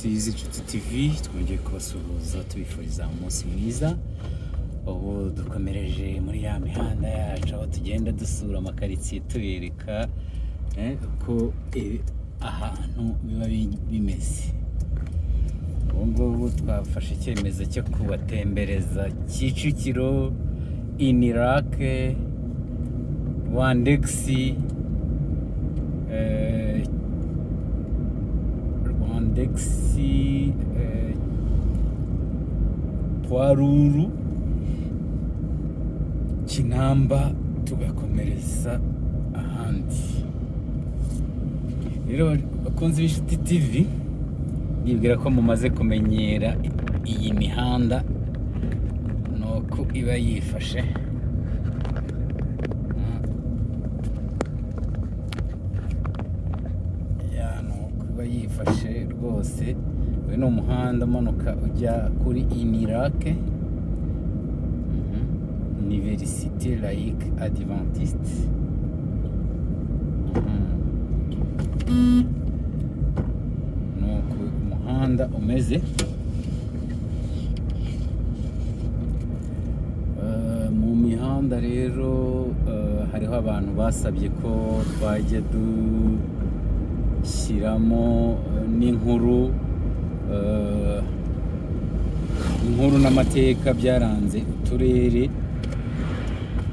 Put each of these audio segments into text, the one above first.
inshuti z'inshuti TV twongeye kubasuhuza tubifuriza umunsi mwiza. Ubu dukomereje muri ya mihanda yacu aho tugenda dusura amakaritsiye tubereka ko ahantu biba bimeze. Ubu ngubu twafashe icyemezo cyo kubatembereza Kicukiro, inirake, rwandexi, powaruru, kinamba, tugakomereza ahandi. Rero bakunze b'inshuti TV, nibwira ko mumaze kumenyera iyi mihanda nuko iba yifashe. Yifashe rwose. Uyu ni umuhanda umanuka ujya kuri inirake, Université Laïque Adventiste. Nuko umuhanda umeze. Mu mihanda rero hariho abantu basabye ko twajya dushyiramo n'inkuru n'amateka byaranze uturere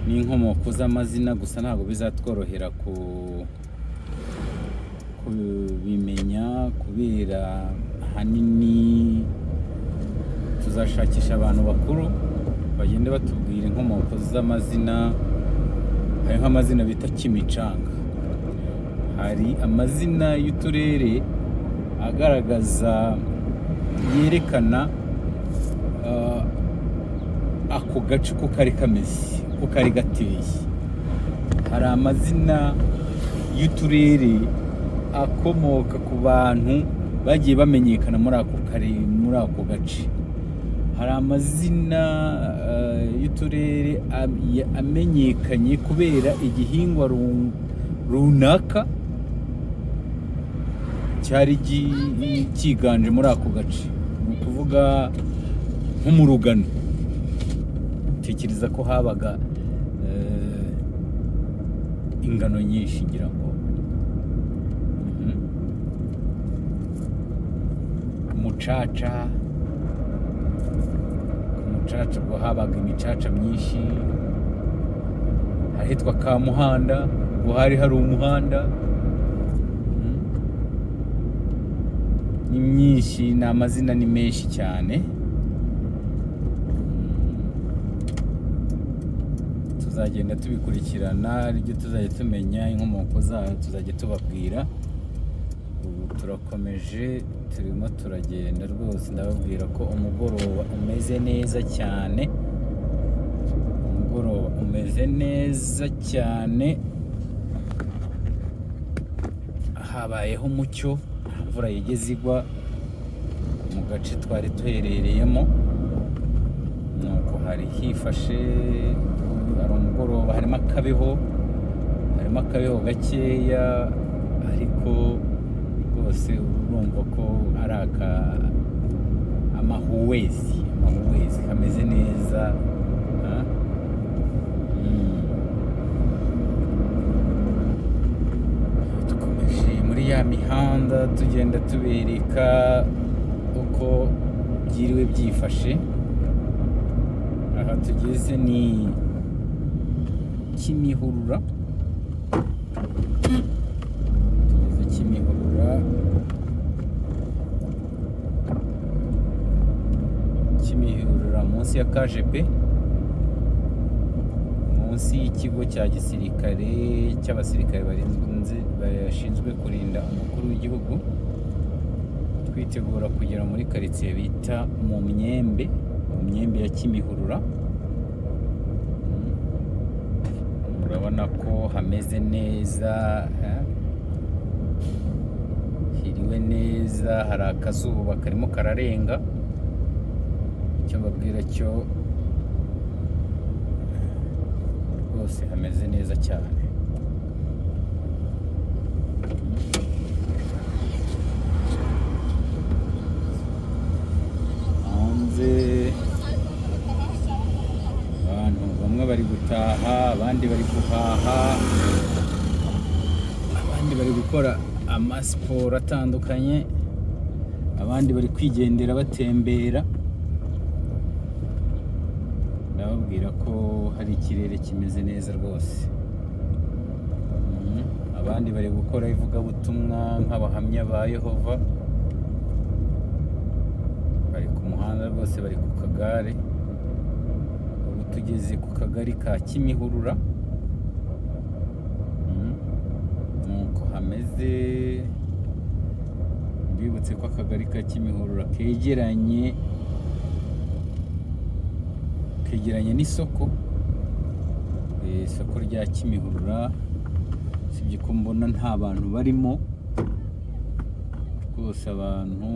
n'inkomoko z'amazina, gusa ntabwo bizatworohera kubimenya kubera ahanini tuzashakisha abantu bakuru bagende batubwira inkomoko z'amazina. Hari nk'amazina bita kimicanga, hari amazina y'uturere agaragaza yerekana ako gace uko kari kameze, uko kari gateye. Hari amazina y'uturere akomoka ku bantu bagiye bamenyekana muri ako gace. Hari amazina y'uturere amenyekanye kubera igihingwa runaka cyari cyiganje muri ako gace. Ni ukuvuga nko mu Rugano, tekereza ko habaga ingano nyinshi, ngira ngo umucaca ubwo habaga imicaca myinshi. Ahitwa Kamuhanda ubwo hari umuhanda. Ni myinshi, ni amazina ni menshi cyane. Tuzagenda tubikurikirana, aribyo tuzajya tumenya inkomoko zayo, tuzajya tubabwira. Ubu turakomeje, turimo turagenda rwose. Ndababwira ko umugoroba umeze neza cyane. Umugoroba umeze neza cyane, habayeho umucyo, imvura yigeze igwa mu gace twari duherereyemo. Nuko hari hifashe, hari umugoroba, harimo akabeho gakeya, ariko rwose urumva ko ari amahuwezi kameze neza. Dukomeje muri ya mihanda tugenda tubereka uko byiriwe byifashe. Aha tugeze ni Kimihurura. Kimihurura munsi ya KGB, munsi y'ikigo cya gisirikare cy'abasirikare bashinzwe kurinda umukuru w'igihugu. Twitegura kugera muri karitsiye bita mu myembe ya Kimihurura. Urabona ko hameze neza, hiriwe neza, hari akazuba karimo kararenga. Icyo mbabwira cyo rwose hameze neza cyane. gutaha, abandi bari guhaha, abandi bari gukora amasiporo atandukanye, abandi bari kwigendera batembera. Ndababwira ko hari ikirere kimeze neza rwose. Abandi bari gukora ivugabutumwa nk'abahamya ba Yehova, bari ku muhanda rwose, bari ku kagare. Ubu tugeze ku kagari ka Kimihurura, nuko hameze. Mbibutse ko akagari ka Kimihurura kegeranye n'isoko, isoko rya Kimihurura. Sibye ko mbona nta bantu barimo rwose, abantu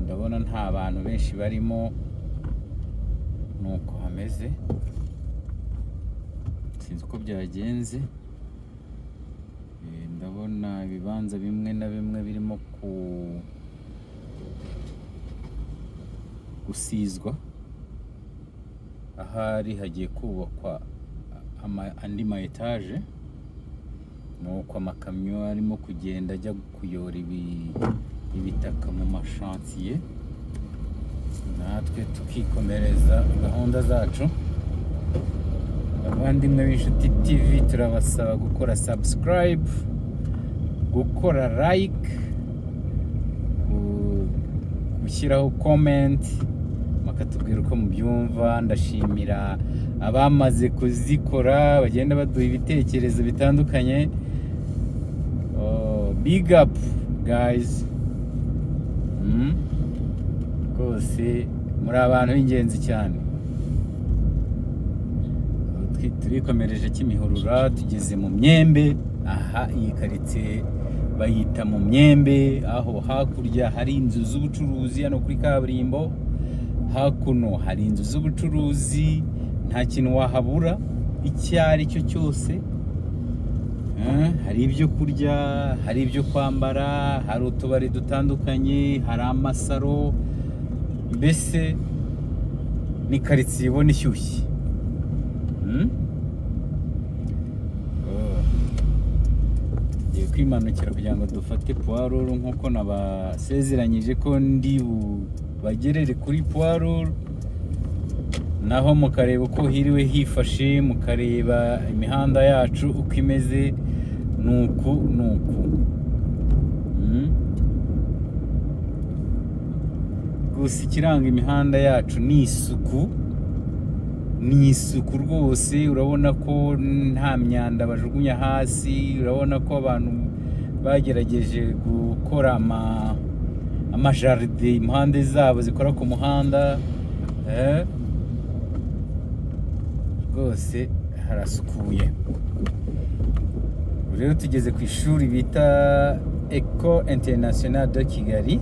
ndabona nta bantu benshi barimo, nuko hameze. Sinzi uko byagenze. Ndabona ibibanza bimwe na bimwe birimo gusizwa, ahari hagiye kubakwa andi ma etaje, nuko amakamyo arimo kugenda ajya kuyora ibitaka mu mashansiye, natwe tukikomereza gahunda zacu. Abavandimwe b'inshuti TV, turabasaba gukora subscribe, gukora like, gushyiraho comment, bakatubwira uko mubyumva. Ndashimira abamaze kuzikora, bagenda baduha ibitekerezo bitandukanye. Big up guys, rwose muri abantu b'ingenzi cyane. Turikomereje Kimihurura, tugeze mu Myembe. Aha iyi karitsiye bayita mu Myembe, aho hakurya hari inzu z'ubucuruzi. Hano kuri kaburimbo hakuno hari inzu z'ubucuruzi, nta kintu wahabura icyo ari cyo cyose. Hari ibyo kurya, hari ibyo kwambara, hari utubari dutandukanye, hari amasaro. Mbese ni karitsiye ibona ishyushye. Tugiye kwimanukira kugira ngo dufate powaruru, nk'uko nabasezeranyije ko ndi bubagerere kuri powaruru, naho mukareba uko hiriwe hifashe, mukareba imihanda yacu uko imeze. Nuku gusa ikiranga imihanda yacu ni isuku, rwose. Urabona ko nta myanda bajugunya hasi, urabona ko abantu bagerageje gukora amajaride impande zabo zikora ku muhanda. Rwose harasukuye. Rero tugeze ku ishuri bita Ecole Internationale de Kigali.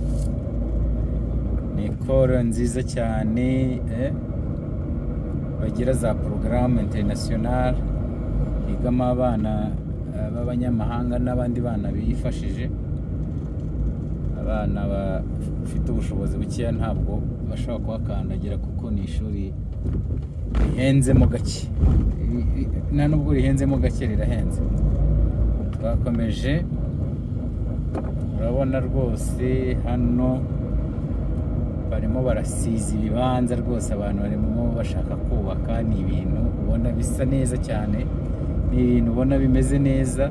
Ni ekole nziza cyane, bagira za porogaramu international, higamo abana b'abanyamahanga n'abandi bana bifashije. Abana bafite ubushobozi bukeya ntabwo bashobora kuhakandagira, kuko ni ishuri rihenzemo gake. Nta nubwo rihenzemo gake, rirahenze. Twakomeje, urabona rwose hano barimo barasiza ibibanza rwose, abantu barimo bashaka kubaka. Ni ibintu ubona bisa neza cyane, ni ibintu ubona bimeze neza.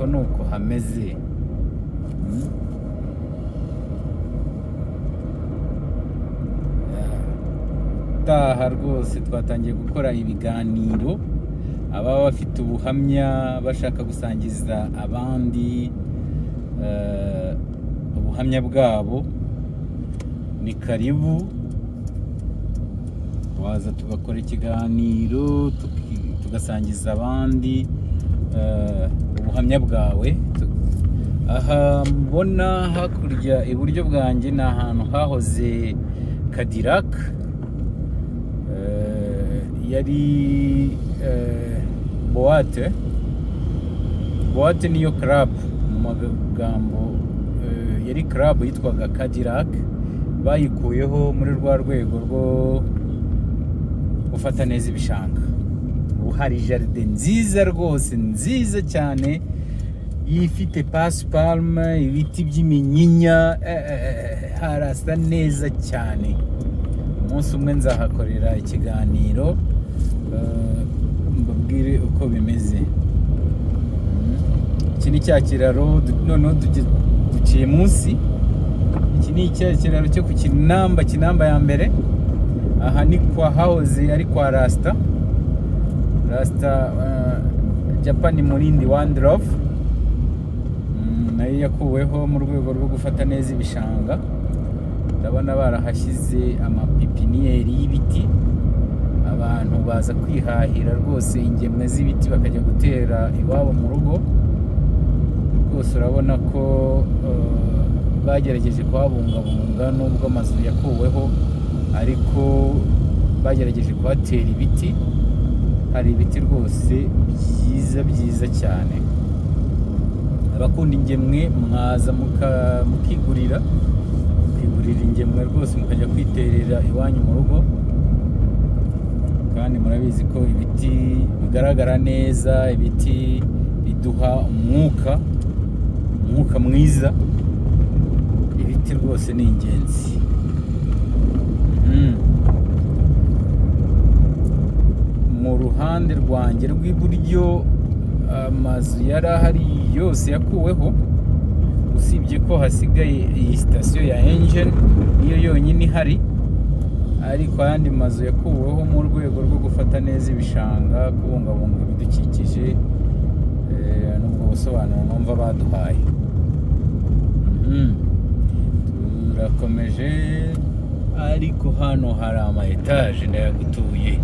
Nuko hameze. Taha rwose twatangiye gukora ibiganiro, ababa bafite ubuhamya bashaka gusangiza abandi ubuhamya bwabo, ni karibu. Waza tugakora ikiganiro, tugasangiza abandi ubuhamya bwawe. Aha mbona hakurya iburyo bwanjye ni ahantu hahoze Cadillac, yari boate niyo club mu magambo, yari club yitwaga Cadillac. Bayikuyeho muri rwa rwego rwo gufata neza ibishanga. Ubu hari jaride nziza rwose, nziza cyane, ifite pasiparume, ibiti by'iminyinya, harasa neza cyane. Umunsi umwe nzahakorera ikiganiro mbabwire uko bimeze. Iki ni cya kiraro noneho duciye munsi. Iki ni cya kiraro cyo ku Kinamba ya mbere. Aha ni kwa house ari kwa Rasta Japan Murindi One Love, nayo yakuweho mu rwego rwo gufata neza ibishanga. Ndabona barahashyize amapipiniyeri y'ibiti, abantu baza kwihahira rwose ingemwe z'ibiti bakajya gutera iwabo mu rugo. Rwose urabona ko bagerageje kuhabungabunga nubwo amazu yakuweho, ariko bagerageje kuhatera ibiti. Hari ibiti rwose byiza cyane. Abakunda ingemwe mwaza mukigurira ingemwe rwose, mukajya kwiterera iwanyu mu rugo. Kandi murabizi ko ibiti bigaragara neza, ibiti biduha umwuka mwiza. Ibiti rwose ni ingenzi. Mu ruhande rwanjye rw'iburyo amazu yari ahari yose yakuweho, usibye ko hasigaye iyi sitasiyo ya engine niyo yonyine ihari, ariko ayandi mazu yakuweho mu rwego rwo gufata neza ibishanga, kubungabunga ibidukikije, n'ubwo busobanuro numva baduhaye. Turakomeje, ariko hano hari ama etaje ndayagutuye.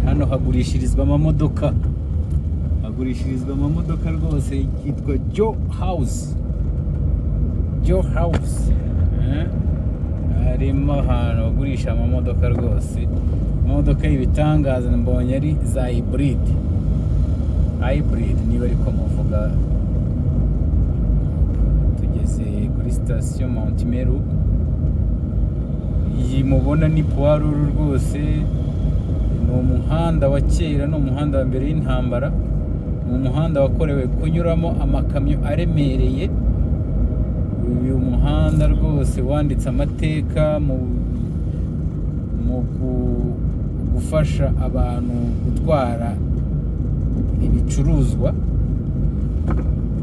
Hano hagurishirizwa amamodoka, rwose. Yitwa Joe House. Harimo ahantu bagurisha amamodoka rwose, imodoka y'ibitangaza. Mbonye ari za hybrid niba ariko muvuga. Tugeze kuri sitasiyo Mount Meru. Iyi mubona ni powaruru rwose. Ni umuhanda wa kera, ni umuhanda wa mbere y'intambara. Ni umuhanda wakorewe kunyuramo amakamyo aremereye. Uyu muhanda rwose wanditse amateka mu gufasha abantu gutwara ibicuruzwa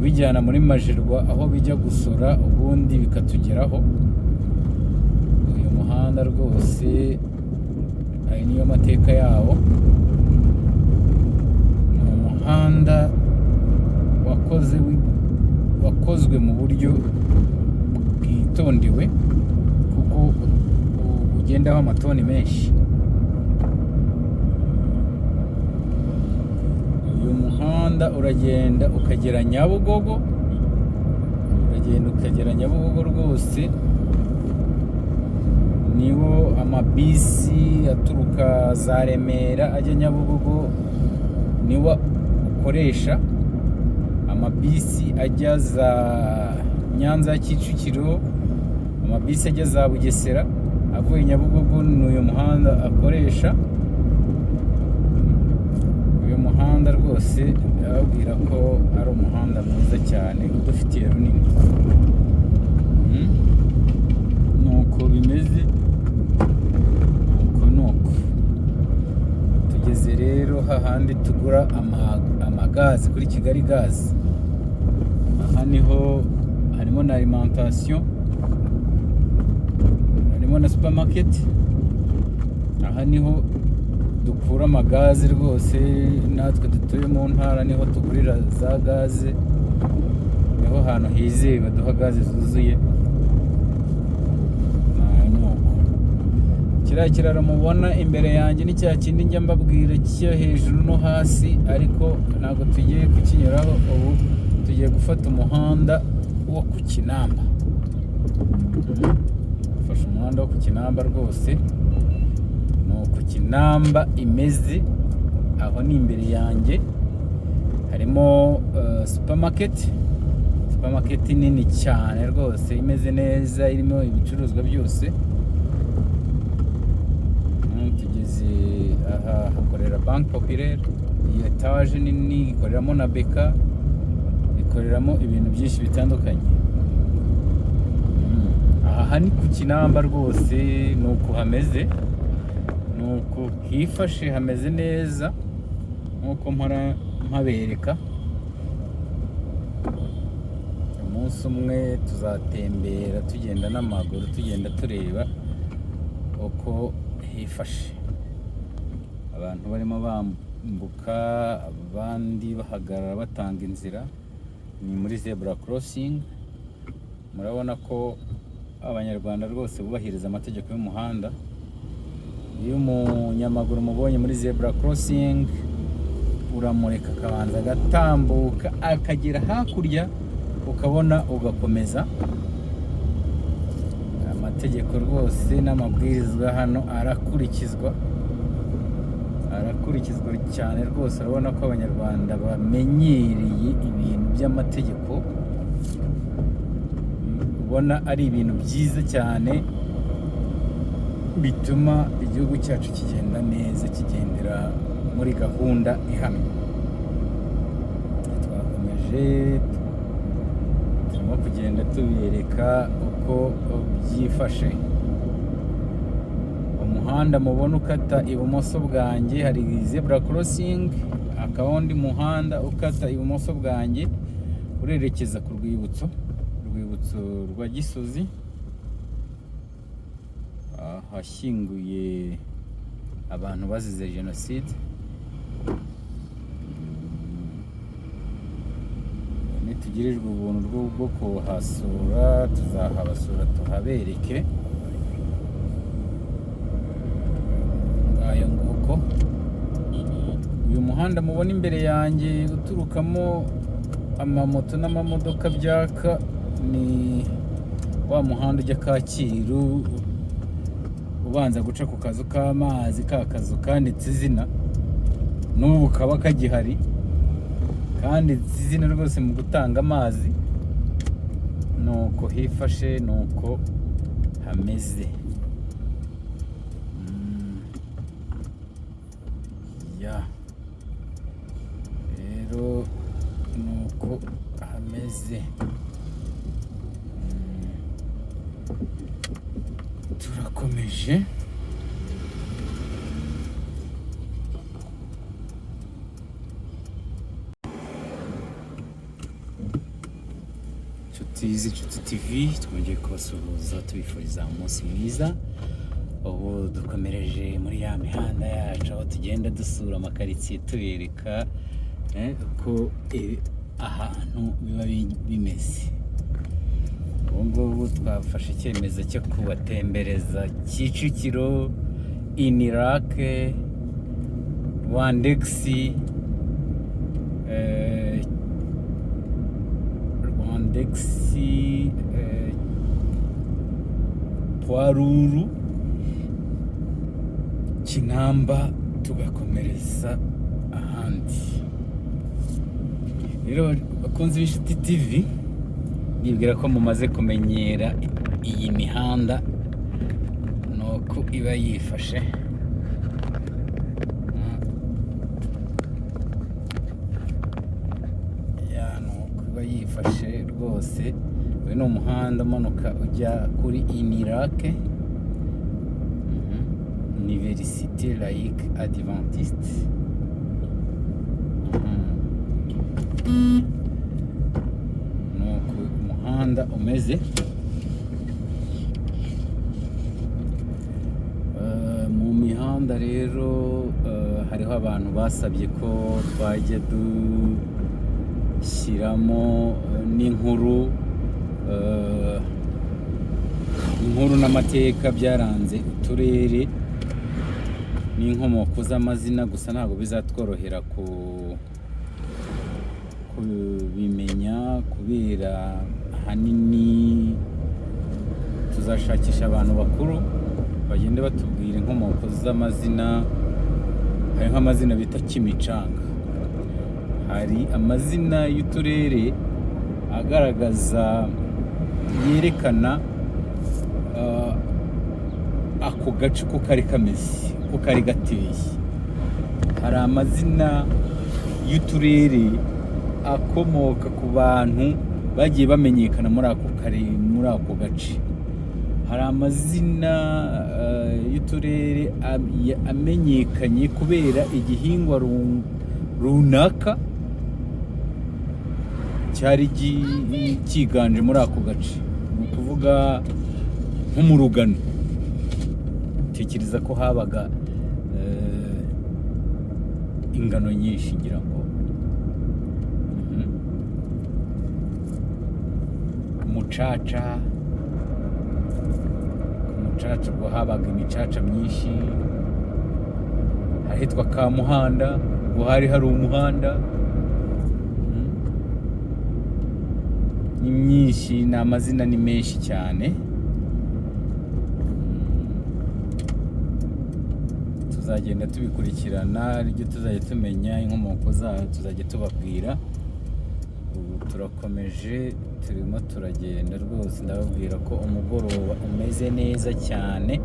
bijyana muri Majerwa aho bijya gusora, ubundi bikatugeraho. Uyu muhanda rwose aya niyo mateka yawo. Ni umuhanda wakozwe mu buryo bwitondewe, kuko ugendaho amatoni menshi. Uyu muhanda uragenda ukagera Nyabugogo, rwose. Niwo amabisi aturuka za Remera ajya Nyabugogo niwo ukoresha. Amabisi ajya za Nyanza ya Kicukiro, amabisi ajya za Bugesera avuye Nyabugogo, n'uyu muhanda akoresha. Uyu muhanda rwose ababwira ko ari umuhanda mwiza cyane, udufitiye runini. Nuko bimeze, nuko tugeze rero hahandi tugura amagazi kuri Kigali gazi. Aha niho harimo na alimentation, harimo na supermarket. Aha niho dukura amagazi rwose. Natwe dutuye mu ntara niho tugurira za gaze. Niho hantu hizewe baduha gaze zuzuye. Kiriya kiraro mubona imbere yanjye ni cya kindi njya mbabwira cyo hejuru no hasi, ariko ntabwo tugiye kukinyuraho. Ubu tugiye gufata umuhanda wo ku Kinamba. Ufashe umuhanda wo ku Kinamba rwose. Ni ku Kinamba imeze. Aho ni imbere yanjye harimo supermarket nini cyane rwose, imeze neza, irimo ibicuruzwa byose. aha hakorera banki populaire, iyi etaje nini ikoreramo na beka, ikoreramo ibintu byinshi bitandukanye. Aha ni ku Kinamba rwose, ni uku hameze, ni uku hifashe, hameze neza nk'uko mpora mpabereka. Umunsi umwe tuzatembera tugenda n'amaguru, tugenda tureba uko hifashe, abantu barimo bambuka, abandi bahagarara batanga inzira. Ni muri zebra crossing. Murabona ko abanyarwanda rwose bubahiriza amategeko y'umuhanda. Iyo umunyamaguru mubonye muri zebra crossing, uramureka akabanza agatambuka akagera hakurya, ukabona ugakomeza. Amategeko rwose n'amabwirizwa hano arakurikizwa cyane rwose. Urabona ko abanyarwanda bamenyereye ibintu by'amategeko, ubona ari ibintu byiza cyane, bituma igihugu cyacu kigenda neza, kigendera muri gahunda ihamye. Twakomeje turimo kugenda tubereka uko byifashe. Umuhanda mubona ukata ibumoso bwanjye hari zebra crossing, hakaba undi muhanda ukata ibumoso bwanjye urerekeza ku rwibutso rwa Gisozi, ahashyinguye abantu bazize jenoside. Nitugirirwa ubuntu bwo kuhasura, tuzahabasura tuhabereke. Ngayo nguko uyu muhanda mubona imbere yanjye uturukamo amamoto n'amamodoka byaka, ni wa muhanda ujya Kacyiru, ubanza guca ku kazu k'amazi, ka kazu kanditse izina, n'ubu kaba kagihari, kandi izina rwose mu gutanga amazi. Nuko hifashe, nuko hameze. Rero nuko hameze. Turakomeje. Inshuti TV, twongeye kubasuhuza tubifuriza umunsi mwiza. Ubu dukomereje muri ya mihanda yacu, aho tugenda dusura amakaritsiye tubereka ko ahantu biba bimeze. Ubu ngubu twafashe icyemezo cyo kubatembereza Kicukiro, inirake, rwandexi, powaruru, Kinamba, tugakomereza ahandi. Rero bakunzi b'Inshuti TV, nibwira ko mumaze kumenyera iyi mihanda nuko iba yifashe. Nuko iba yifashe rwose. Uyu ni umuhanda umanuka ujya kuri inirake, Université laïque adventiste. Nuko umuhanda umeze. Mu mihanda rero hariho abantu basabye ko twajya dushyiramo n'inkuru n'amateka byaranze uturere n'inkomoko z'amazina, gusa ntabwo bizatworohera kubimenya kubera ahanini tuzashakisha abantu bakuru bagende batubwira inkomoko z'amazina. Hari nk'amazina bita Kimicanga, hari amazina y'uturere agaragaza, yerekana ako gace ko kari kameze. uko kari gateye. Hari amazina y'uturere akomoka ku bantu bagiye bamenyekana muri ako gace. Hari amazina y'uturere amenyekanye kubera igihingwa runaka cyari cyiganje muri ako gace. Ni ukuvuga nko mu Rugano, tekereza ko habaga ingano nyinshi ngira ngo. Umucaca ubwo habaga imicaca myinshi. Ahitwa Kamuhanda ubwo hari umuhanda. Ni myinshi, ni amazina ni menshi cyane. Tuzagenda tubikurikirana, iryo tuzajya tumenya inkomoko zayo tuzajya tubabwira. Ubu turakomeje, turimo turagenda rwose. Ndababwira ko umugoroba umeze neza cyane.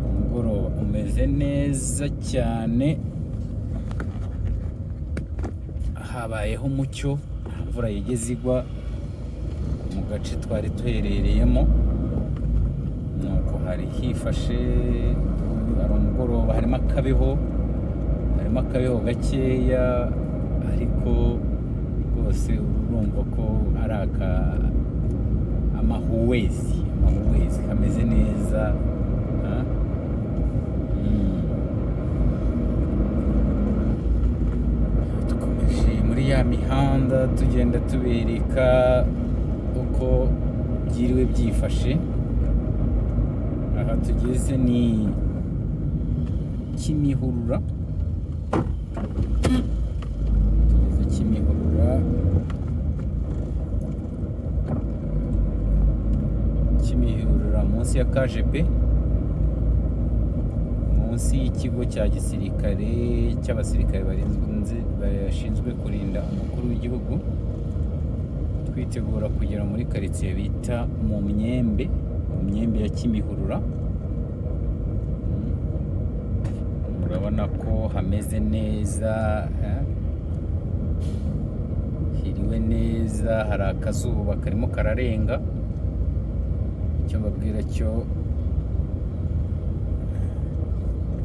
Umugoroba umeze neza cyane, habayeho umucyo, nta mvura yigeze igwa mu gace twari duherereyemo. Nuko hari hifashe, hari umugoroba, harimo akabeho gakeya, ariko rwose urumva ko ari amahuwezi kameze neza. Dukomeje muri ya mihanda tugenda tubereka uko byiriwe byifashe. Aha tugeze ni Kimihurura. Kimihurura munsi ya KGB, munsi y'ikigo cya gisirikare cy'abasirikare bashinzwe kurinda umukuru w'igihugu. Twitegura kugera muri karitsiye bita mu Myembe ya Kimihurura. Urabona ko hameze neza, hiriwe neza, hari akazuba karimo kararenga. Icyo mbabwira cyo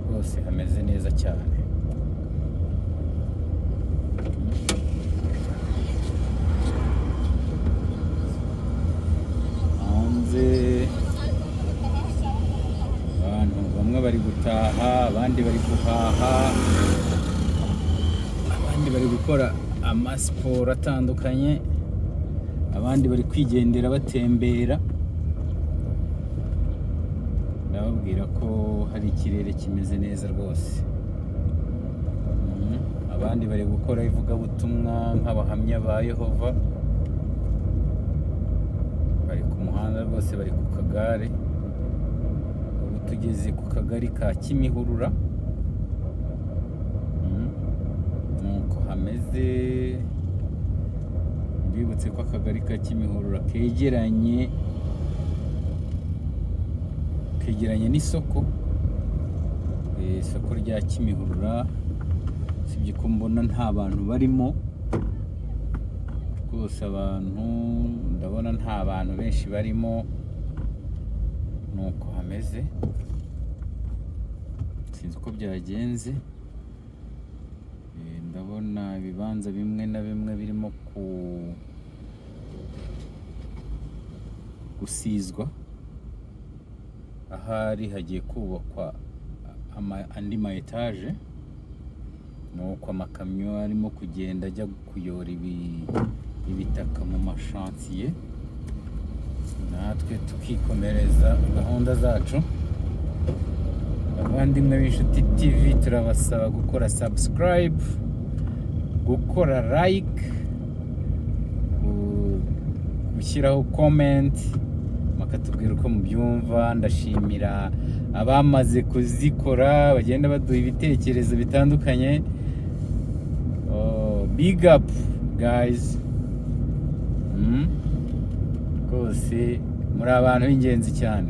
rwose hameze neza cyane. Hanze abantu bamwe bari gutaha, abandi bari guhaha, abandi bari gukora amasiporo atandukanye, abandi bari kwigendera batembera. Ndababwira ko hari ikirere kimeze neza rwose. Abandi bari gukora ivugabutumwa nk'abahamya ba Yehova, bari ku muhanda rwose, bari ku kagare. Ubu tugeze ku kagari ka Kimihurura. Nuko hameze. Mbibutse ko akagari ka Kimihurura kegeranye n'isoko. Isoko rya Kimihurura, sibye ko mbona nta bantu barimo rwose. Abantu ndabona nta bantu benshi barimo. Nuko hameze, sinzi uko byagenze. Ndabona ibibanza bimwe na bimwe birimo gusizwa. Ahari hagiye kubakwa andi ma etaje. Nuko amakamyo arimo kugenda ajya kuyora ibitaka mu mashansiye, natwe tukikomereza gahunda zacu. Abavandimwe b'inshuti TV, turabasaba gukora subscribe, gukora like, gushyiraho comment, makatubwira uko mubyumva. Ndashimira abamaze kuzikora, bagenda baduha ibitekerezo bitandukanye. Big up guys. Rwose muri abantu b'ingenzi cyane.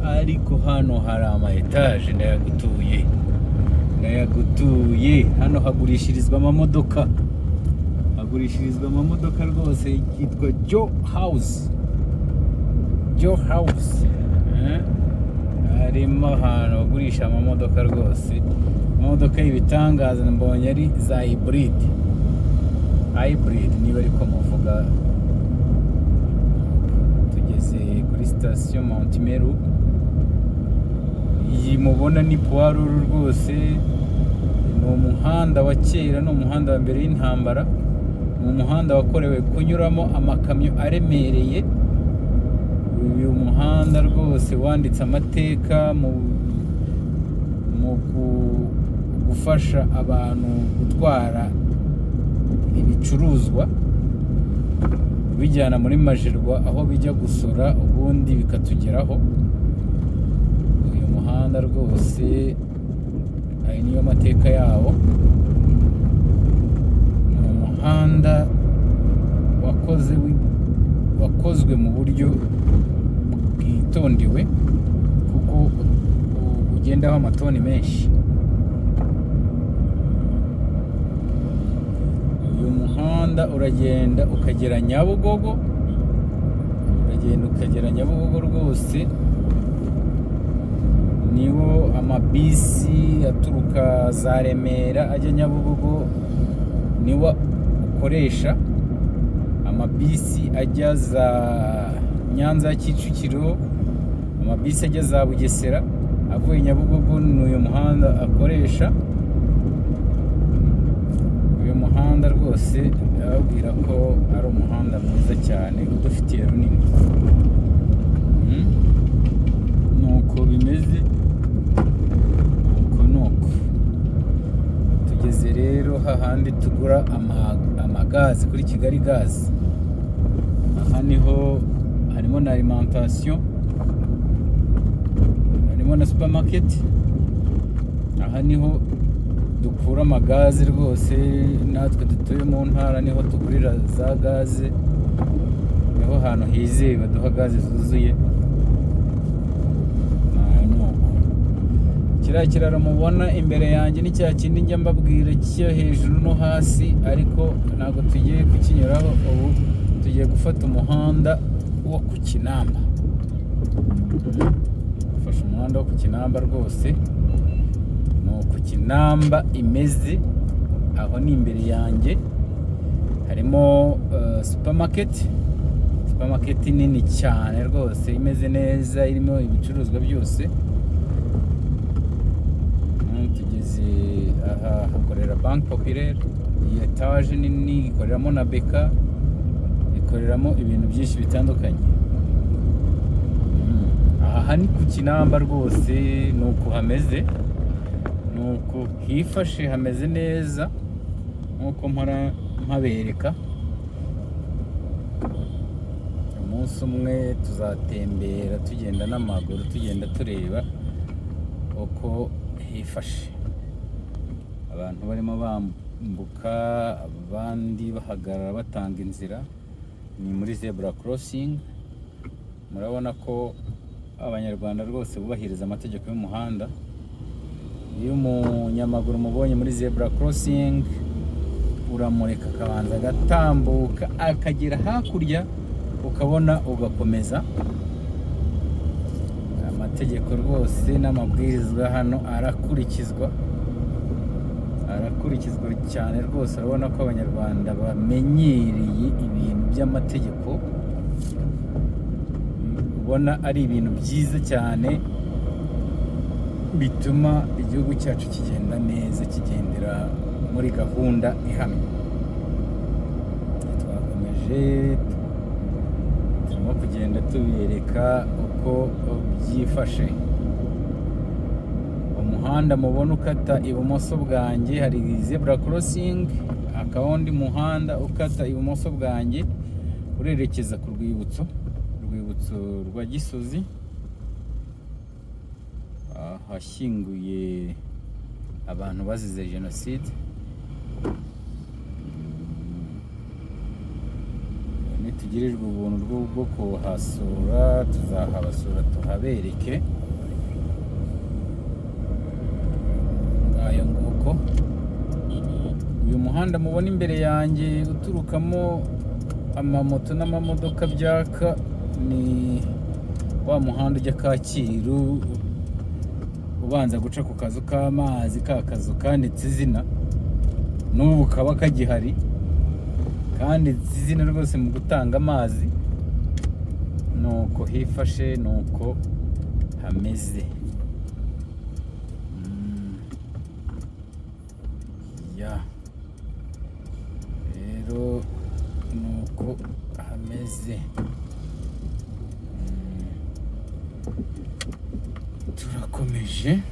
ariko hano hari ama etaje ndayagutuye. Hano hagurishirizwa amamodoka rwose, yitwa Jo House. Harimo ahantu bagurisha amamodoka rwose, imodoka y'ibitangaza. Mbonye ari za hybrid niba ariko muvuga. Tugeze kuri station Montimeru. Iyi mubona ni powaruru rwose, ni umuhanda wa kera, ni umuhanda wa mbere y'intambara, ni umuhanda wakorewe kunyuramo amakamyo aremereye. Uyu muhanda rwose wanditse amateka mu gufasha abantu gutwara ibicuruzwa bijyana muri Majerwa aho bijya gusura ubundi bikatugeraho. Uyu muhanda rwose ari niyo mateka yawo. Ni umuhanda wakozwe mu buryo bwitondewe kuko ugendaho amatoni menshi. Uyu muhanda uragenda ukagera Nyabugogo, rwose. Niwo amabisi aturuka za Remera ajya Nyabugogo niwo ukoresha. Amabisi ajya za Nyanza, Kicukiro, amabisi ajya za Bugesera avuye Nyabugogo ni uyu muhanda akoresha. Uyu muhanda rwose ndababwira ko ari umuhanda mwiza cyane udufitiye runini. Nuko bimeze, nuko tugeze rero hahandi tugura amagazi kuri Kigali gazi. Aha niho harimo na alimentation, harimo na supermarket. Aha niho dukura amagazi rwose, natwe dutuye mu ntara niho tugurira za gaze. Niho hantu hizewe baduha gaze zuzuye. Kiriya kiraro mubona imbere yanjye ni cya kindi njya mbabwira cyo hejuru no hasi, ariko ntabwo tugiye kukinyuraho ubu. Tugiye gufata umuhanda wo ku Kinamba. Ufashe umuhanda wo ku Kinamba rwose, ni ku Kinamba imeze. Aho ni imbere yanjye harimo supermarket nini cyane rwose, imeze neza, irimo ibicuruzwa byose. Tugeze aha hakorera Bank Populaire. Iyi etaje nini ikoreramo na Beka, ikoreramo ibintu byinshi bitandukanye. Aha ni ku Kinamba rwose, nuko hameze, nuko hifashe, hameze neza nkuko mpora mpabereka. Umunsi umwe tuzatembera tugenda n'amaguru, tugenda tureba uko hifashe. Abantu barimo bambuka, abandi bahagarara batanga inzira. Ni muri zebra crossing. Murabona ko abanyarwanda rwose bubahiriza amategeko y'umuhanda. Iyo umunyamaguru mubonye muri zebra crossing, uramureka akabanza agatambuka akagera hakurya, ukabona ugakomeza. Amategeko rwose n'amabwirizwa hano arakurikizwa cyane rwose. Urabona ko abanyarwanda bamenyereye ibintu by'amategeko, ubona ari ibintu byiza cyane bituma igihugu cyacu kigenda neza, kigendera muri gahunda ihamye. Twakomeje, turimo kugenda tubereka uko byifashe. Umuhanda mubona ukata ibumoso bwanjye hari zebra crossing, hakaba undi muhanda ukata ibumoso bwanjye urerekeza ku rwibutso rwa Gisozi, ahashyinguye abantu bazize jenoside. Nitugirirwa ubuntu bwo kuhasura, tuzahabasura tuhabereke. muhanda mubona imbere yanjye uturukamo amamoto n'amamodoka byaka ni wa muhanda ujya Kacyiru ubanza guca ku kazu k'amazi, ka kazu kanditse izina n'ubu kaba kagihari, kanditse izina rwose mu gutanga amazi. Nuko hifashe, nuko hameze. Rero nuko hameze. Turakomeje.